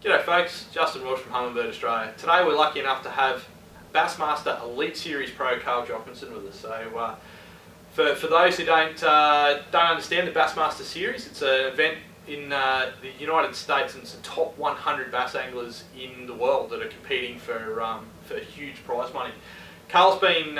G'day folks, Justin Welsh from Humminbird Australia. Today we're lucky enough to have Bassmaster Elite Series Pro Carl Jocumsen with us. So for those who don't understand the Bassmaster Series, it's an event in the United States, and it's the top 100 bass anglers in the world that are competing for huge prize money. Carl's been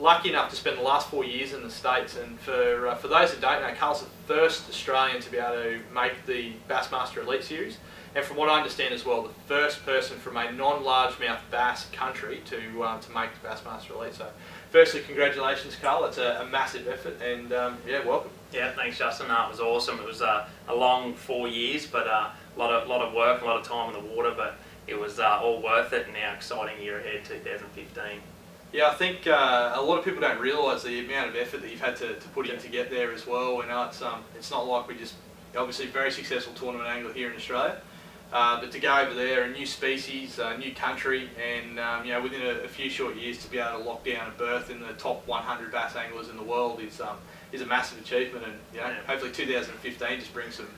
lucky enough to spend the last 4 years in the States, and for those who don't know, Carl's the first Australian to be able to make the Bassmaster Elite Series, and from what I understand as well, the first person from a non-largemouth bass country to make the Bassmaster Elite. So firstly, congratulations Carl, it's a massive effort, and yeah, welcome. Yeah, thanks Justin, it was awesome. It was a long 4 years, but a lot of work, a lot of time in the water, but it was all worth it, and now exciting year ahead, 2015. Yeah, I think a lot of people don't realise the amount of effort that you've had to put in to get there as well. You know, it's not like we just, obviously very successful tournament angler here in Australia, but to go over there, a new species, a new country, and you know, within a few short years to be able to lock down a berth in the top 100 bass anglers in the world is a massive achievement, and you know, hopefully 2015 just brings some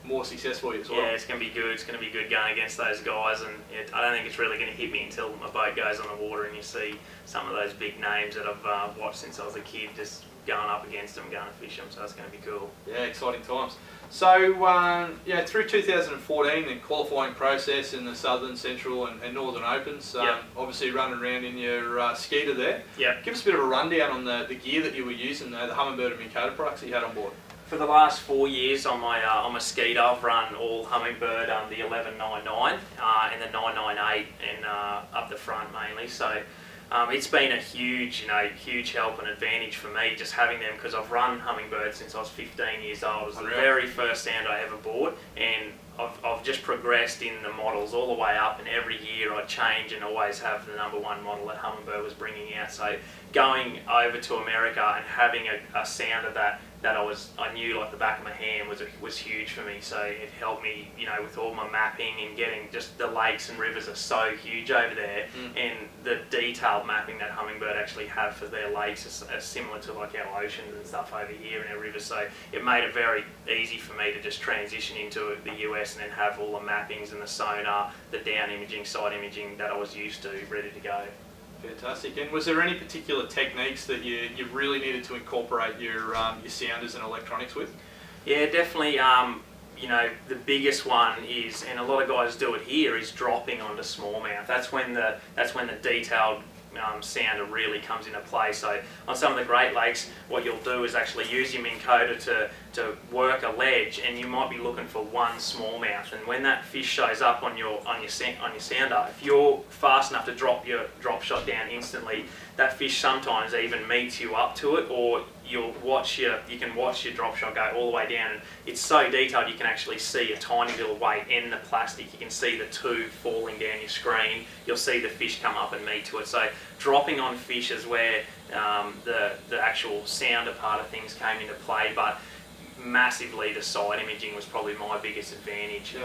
more success for you as well. Yeah, it's going to be good. It's going to be good going against those guys, and I don't think it's really going to hit me until my boat goes on the water and you see some of those big names that I've watched since I was a kid just going up against them, going to fish them, so it's going to be cool. Yeah, exciting times. So, yeah, through 2014, the qualifying process in the Southern, Central and Northern Opens, obviously running around in your Skeeter there. Yeah. Give us a bit of a rundown on the gear that you were using, the Humminbird and Minn Kota products that you had on board. For the last 4 years on my Skeeter, I've run all Humminbird, the 1199 and the 998, and up the front mainly. So it's been a huge help and advantage for me just having them, because I've run Humminbird since I was 15 years old. It was the very first sound I ever bought, and I've just progressed in the models all the way up, and every year I change and always have the #1 model that Humminbird was bringing out. So going over to America and having a sound of that I knew like the back of my hand was huge for me. So it helped me, you know, with all my mapping and getting just the lakes and rivers are so huge over there, and the detailed mapping that Humminbird actually have for their lakes is similar to like our oceans and stuff over here and our rivers. So it made it very easy for me to just transition into the US and then have all the mappings and the sonar, the down imaging, side imaging that I was used to, ready to go. Fantastic. And was there any particular techniques that you really needed to incorporate your sounders and electronics with? Yeah, definitely. You know, the biggest one is, and a lot of guys do it here, is dropping onto smallmouth. That's when the detailed sounder really comes into play. So on some of the Great Lakes, what you'll do is actually use your Minn Kota to work a ledge, and you might be looking for one smallmouth. And when that fish shows up on your sounder, if you're fast enough to drop your drop shot down instantly, that fish sometimes even meets you up to it, or you can watch your drop shot go all the way down, and it's so detailed you can actually see a tiny little weight in the plastic. You can see the tube falling down your screen. You'll see the fish come up and meet to it. So dropping on fish is where the actual sounder part of things came into play, but massively the side imaging was probably my biggest advantage.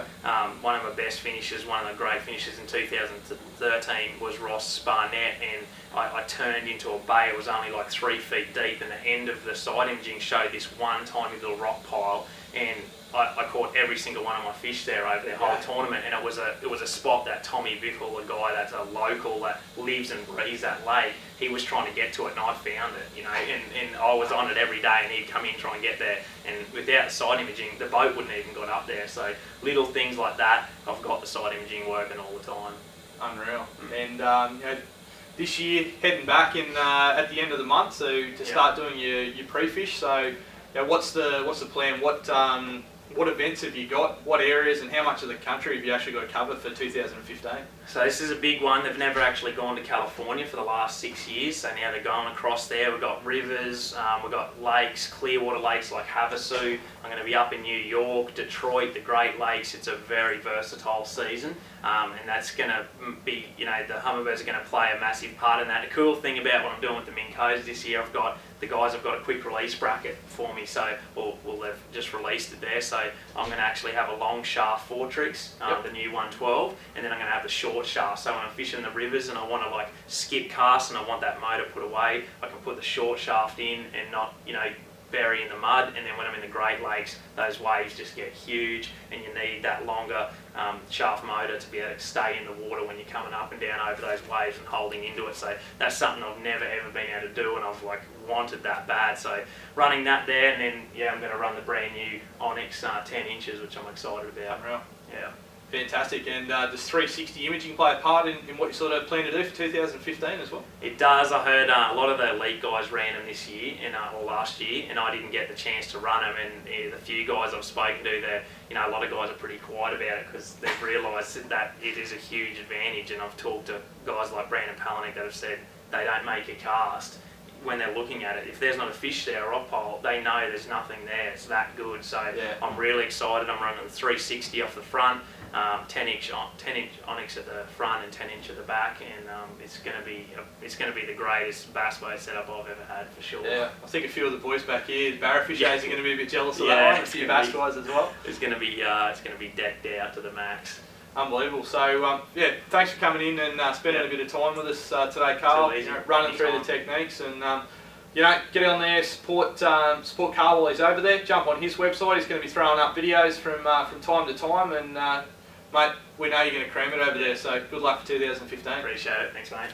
One of my best finishes, one of the great finishes in 2013 was Ross Barnett, and I turned into a bay. It was only like 3 feet deep, and the end of the side imaging showed this one tiny little rock pile, and I caught every single one of my fish there over the whole tournament, and it was a spot that Tommy Bickle, a guy that's a local that lives and breathes that lake, he was trying to get to it, and I found it, you know, and I was on it every day, and he'd come in try and get there, and without the side imaging, the boat wouldn't even got up there. So little things like that, I've got the side imaging working all the time. Unreal. And you know, this year heading back in at the end of the month, so to start doing your pre-fish. So you know, what's the plan? What events have you got? What areas and how much of the country have you actually got to cover for 2015? So this is a big one. They've never actually gone to California for the last 6 years, so now they're going across there. We've got rivers, we've got lakes, clear water lakes like Havasu. I'm going to be up in New York, Detroit, the Great Lakes. It's a very versatile season, and that's going to be, you know, the Humminbirds are going to play a massive part in that. The cool thing about what I'm doing with the Minn Kotas this year, the guys have got a quick release bracket for me, so they've just released it there. So I'm going to actually have a long shaft Fortrix, the new 112, and then I'm going to have the short shaft. So when I'm fishing the rivers and I want to like skip cast and I want that motor put away, I can put the short shaft in and not, you know, bury in the mud, and then when I'm in the Great Lakes, those waves just get huge, and you need that longer shaft motor to be able to stay in the water when you're coming up and down over those waves and holding into it. So that's something I've never ever been able to do, and I've like wanted that bad. So running that there, and then yeah, I'm going to run the brand new Onyx 10 inches, which I'm excited about. Unreal. Yeah. Fantastic. And does 360 imaging play a part in what you sort of plan to do for 2015 as well? It does. I heard a lot of the elite guys ran them this year or last year, and I didn't get the chance to run them. And the few guys I've spoken to, a lot of guys are pretty quiet about it because they've realised that it is a huge advantage. And I've talked to guys like Brandon Palaniuk that have said they don't make a cast when they're looking at it. If there's not a fish there or rock pole, they know there's nothing there. It's that good. So yeah. I'm really excited. I'm running the 360 off the front. 10-inch Onyx at the front and 10-inch at the back, and it's going to be the greatest bass boat setup I've ever had for sure. Yeah, I think a few of the boys back here, Barrafish are going to be a bit jealous of that one. A few bass guys as well. It's going to be decked out to the max. Unbelievable. So yeah, thanks for coming in and spending a bit of time with us today, Carl. Running through the techniques and. Get on there, support Carl while he's over there. Jump on his website. He's going to be throwing up videos from time to time, and mate, we know you're going to cram it over there. So good luck for 2015. Appreciate it. Thanks, mate.